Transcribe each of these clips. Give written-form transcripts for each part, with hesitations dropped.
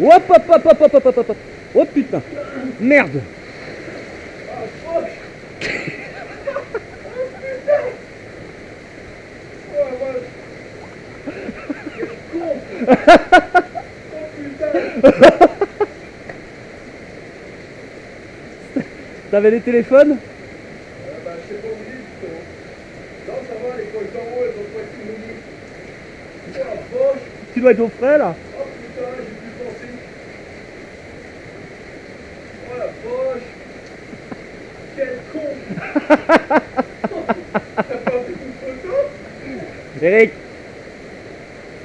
Hop, hop, hop, hop, hop, hop, hop, hop. Oh putain. Merde. T'avais les téléphones? Bah, je sais pas où il est, justement. Non, ça va, les poches d'en haut, elles ont pas été mouillées. Oh la vache! Tu dois être au frais là. Oh putain, j'ai pu penser. Oh la vache! Quel con! T'as pas fait une photo? Eric.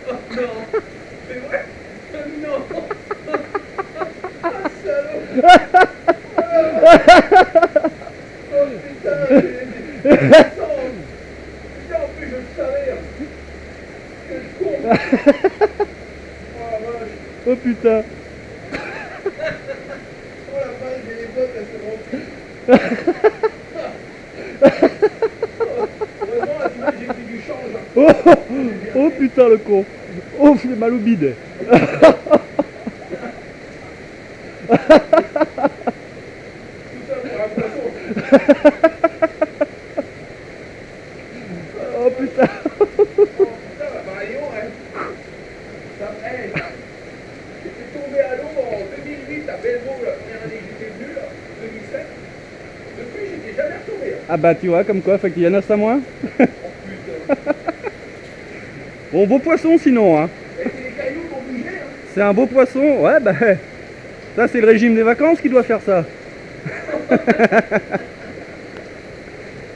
Oh non! C'est vrai? Non! Ah, salaud! Oh putain, j'ai putain, en plus je le savais! Quel con! Oh la vache! Oh putain. Oh la vache, j'ai les bottes, elles se remplissent! Heureusement, là, sinon j'ai pris du change! Oh, oh putain le con. Oh, j'ai mal au bide. Tout ça pour un poisson! Oh putain. Oh putain, la Marion, hein! Ça, hey, j'étais tombé à l'eau en 2008 à Bellevaux, la première année que j'étais venu, là, 2007. Depuis, j'étais jamais retombé. Hein. Ah bah tu vois, comme quoi, fait qu'il y en a ça moins. Oh putain! Bon, beau poisson sinon, hein. Et c'est les cailloux qui ont bougé, hein! C'est un beau poisson. Ouais, bah ça c'est le régime des vacances qui doit faire ça.